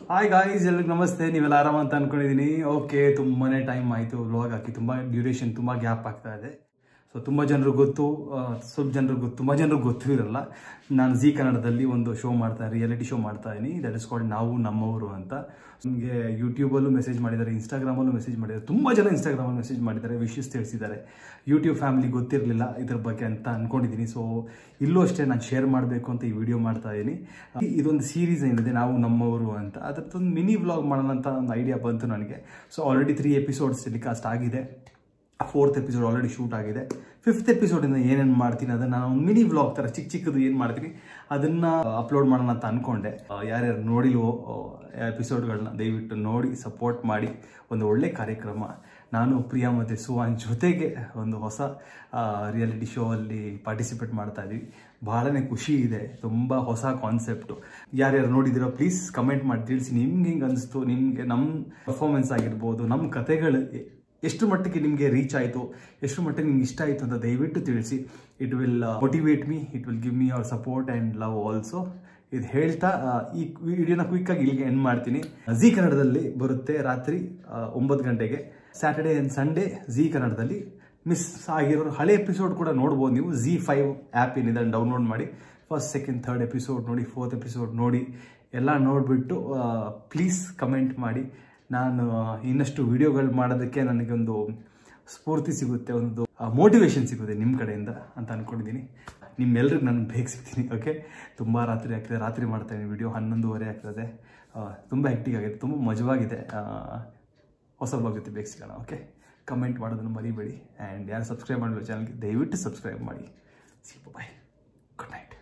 Hi guys, ಎಲ್ರಿಗೂ ನಮಸ್ತೆ. ನೀವೆಲ್ಲ ಆರಾಮ ಅಂತ ಅನ್ಕೊಂಡಿದ್ದೀನಿ. ಓಕೆ, ತುಂಬಾನೇ ಟೈಮ್ ಆಯಿತು ವ್ಲಾಗ್ ಹಾಕಿ, ತುಂಬ ಡ್ಯೂರೇಷನ್, ತುಂಬ ಗ್ಯಾಪ್ ಆಗ್ತಾ ಇದೆ. ಸೊ ತುಂಬ ಜನರು ಗೊತ್ತು, ಸ್ವಲ್ಪ ಜನರು ಗೊತ್ತು, ತುಂಬ ಜನರಿಗೆ ಗೊತ್ತೂ ಇರಲ್ಲ. ನಾನು ಜಿ ಕನ್ನಡದಲ್ಲಿ ಒಂದು ಶೋ ಮಾಡ್ತಾ, ರಿಯಾಲಿಟಿ ಶೋ ಮಾಡ್ತಾ ಇದ್ದೀನಿ. ದಟ್ ಇಸ್ ಕಾಲ್ಡ್ ನಾವು ನಮ್ಮವರು ಅಂತ. ನಿಮಗೆ ಯೂಟ್ಯೂಬಲ್ಲೂ ಮೆಸೇಜ್ ಮಾಡಿದ್ದಾರೆ, ಇನ್ಸ್ಟಾಗ್ರಾಮಲ್ಲೂ ಮೆಸೇಜ್ ಮಾಡಿದ್ದಾರೆ. ತುಂಬ ಜನ ಇನ್ಸ್ಟಾಗ್ರಾಮಲ್ಲಿ ಮೆಸೇಜ್ ಮಾಡಿದ್ದಾರೆ, ವಿಶಸ್ ತಿಳಿಸಿದ್ದಾರೆ. ಯೂಟ್ಯೂಬ್ ಫ್ಯಾಮಿಲಿ ಗೊತ್ತಿರಲಿಲ್ಲ ಇದ್ರ ಬಗ್ಗೆ ಅಂತ ಅಂದ್ಕೊಂಡಿದ್ದೀನಿ. ಸೊ ಇಲ್ಲೂ ಅಷ್ಟೇ ನಾನು ಶೇರ್ ಮಾಡಬೇಕು ಅಂತ ಈ ವಿಡಿಯೋ ಮಾಡ್ತಾ ಇದ್ದೀನಿ. ಇದೊಂದು ಸೀರೀಸ್ ಏನಿದೆ ನಾವು ನಮ್ಮವರು ಅಂತ, ಅದರದ್ದೊಂದು ಮಿನಿ ವ್ಲಾಗ್ ಮಾಡೋಣ ಅಂತ ಒಂದು ಐಡಿಯಾ ಬಂತು ನನಗೆ. ಸೊ ಆಲ್ರೆಡಿ 3 ಎಪಿಸೋಡ್ಸ್ ಟೆಲಿಕಾಸ್ಟ್ ಆಗಿದೆ. 4th ಎಪಿಸೋಡ್ ಆಲ್ರೆಡಿ ಶೂಟ್ ಆಗಿದೆ. 5th ಎಪಿಸೋಡಿಂದ ಏನೇನು ಮಾಡ್ತೀನಿ ಅದನ್ನು ನಾನು ಒಂದು ಮಿನಿ ವ್ಲಾಗ್ ಥರ ಚಿಕ್ಕದು ಏನು ಮಾಡ್ತೀನಿ ಅದನ್ನು ಅಪ್ಲೋಡ್ ಮಾಡೋಣ ಅಂತ ಅಂದ್ಕೊಂಡೆ. ಯಾರ್ಯಾರು ನೋಡಿಲ್ವೋ ಎಪಿಸೋಡ್ಗಳನ್ನ ದಯವಿಟ್ಟು ನೋಡಿ ಸಪೋರ್ಟ್ ಮಾಡಿ. ಒಂದು ಒಳ್ಳೆ ಕಾರ್ಯಕ್ರಮ. ನಾನು ಪ್ರಿಯಾ ಮತ್ತು ಸುವಾನ್ ಜೊತೆಗೆ ಒಂದು ಹೊಸ ರಿಯಾಲಿಟಿ ಶೋ ಅಲ್ಲಿ ಪಾರ್ಟಿಸಿಪೇಟ್ ಮಾಡ್ತಾ ಇದ್ದೀವಿ. ಭಾಳನೇ ಖುಷಿ ಇದೆ. ತುಂಬ ಹೊಸ ಕಾನ್ಸೆಪ್ಟು. ಯಾರ್ಯಾರು ನೋಡಿದಿರೋ ಪ್ಲೀಸ್ ಕಮೆಂಟ್ ಮಾಡಿ ತಿಳಿಸಿ, ನಿಮ್ಗೆ ಹಿಂಗೆ ಅನಿಸ್ತು, ನಿಮಗೆ ನಮ್ಮ ಪರ್ಫಾರ್ಮೆನ್ಸ್ ಆಗಿರ್ಬೋದು, ನಮ್ಮ ಕತೆಗಳು ಎಷ್ಟು ಮಟ್ಟಿಗೆ ನಿಮಗೆ ರೀಚ್ ಆಯಿತು, ಎಷ್ಟು ಮಟ್ಟಿಗೆ ನಿಮ್ಗೆ ಇಷ್ಟ ಆಯಿತು ಅಂತ ದಯವಿಟ್ಟು ತಿಳಿಸಿ. It will motivate me, it will give me hour support and love also. ಇದು ಹೇಳ್ತಾ ಈ ವಿಡಿಯೋನ ಕ್ವಿಕ್ಕಾಗಿ ಇಲ್ಲಿಗೆ ಎಂಡ್ ಮಾಡ್ತೀನಿ. ಜಿ ಕನ್ನಡದಲ್ಲಿ ಬರುತ್ತೆ ರಾತ್ರಿ 9 ಗಂಟೆಗೆ. ಸ್ಯಾಟರ್ಡೇ ಆ್ಯಂಡ್ ಸಂಡೇ ಜಿ ಕನ್ನಡದಲ್ಲಿ. ಮಿಸ್ ಆಗಿರೋ ಹಳೆ ಎಪಿಸೋಡ್ ಕೂಡ ನೋಡ್ಬೋದು ನೀವು. ZEE5 ಆ್ಯಪ್ ಏನಿದೆ ಡೌನ್ಲೋಡ್ ಮಾಡಿ 1st, 2nd, 3rd ಎಪಿಸೋಡ್ ನೋಡಿ, 4th ಎಪಿಸೋಡ್ ನೋಡಿ. ಎಲ್ಲ ನೋಡಿಬಿಟ್ಟು ಪ್ಲೀಸ್ ಕಮೆಂಟ್ ಮಾಡಿ. ನಾನು ಇನ್ನಷ್ಟು ವಿಡಿಯೋಗಳು ಮಾಡೋದಕ್ಕೆ ನನಗೊಂದು ಸ್ಫೂರ್ತಿ ಸಿಗುತ್ತೆ, ಒಂದು ಮೋಟಿವೇಶನ್ ಸಿಗುತ್ತೆ ನಿಮ್ಮ ಕಡೆಯಿಂದ ಅಂತ ಅಂದ್ಕೊಂಡಿದ್ದೀನಿ. ನಿಮ್ಮೆಲ್ರಿಗೂ ನಾನು ಬೇಗ ಸಿಗ್ತೀನಿ. ಓಕೆ, ತುಂಬ ರಾತ್ರಿ ಆಗ್ತದೆ, ರಾತ್ರಿ ಮಾಡ್ತಾಯಿದ್ದೀನಿ ವಿಡಿಯೋ. 11:30 ಆಗ್ತದೆ. ತುಂಬ ಹೆಕ್ಟಿಕ್ ಆಗಿದೆ, ತುಂಬ ಮಜವಾಗಿದೆ. ಹೊಸ ಬ್ಲಾಗ್ ಜೊತೆ ಬೇಗ ಸಿಗೋಣ. ಓಕೆ, ಕಮೆಂಟ್ ಮಾಡೋದನ್ನು ಮರಿಬೇಡಿ. ಆ್ಯಂಡ್ ಯಾರು ಸಬ್ಸ್ಕ್ರೈಬ್ ಮಾಡಲು ಚಾನಲ್ಗೆ ದಯವಿಟ್ಟು ಸಬ್ಸ್ಕ್ರೈಬ್ ಮಾಡಿ. See bye, good night.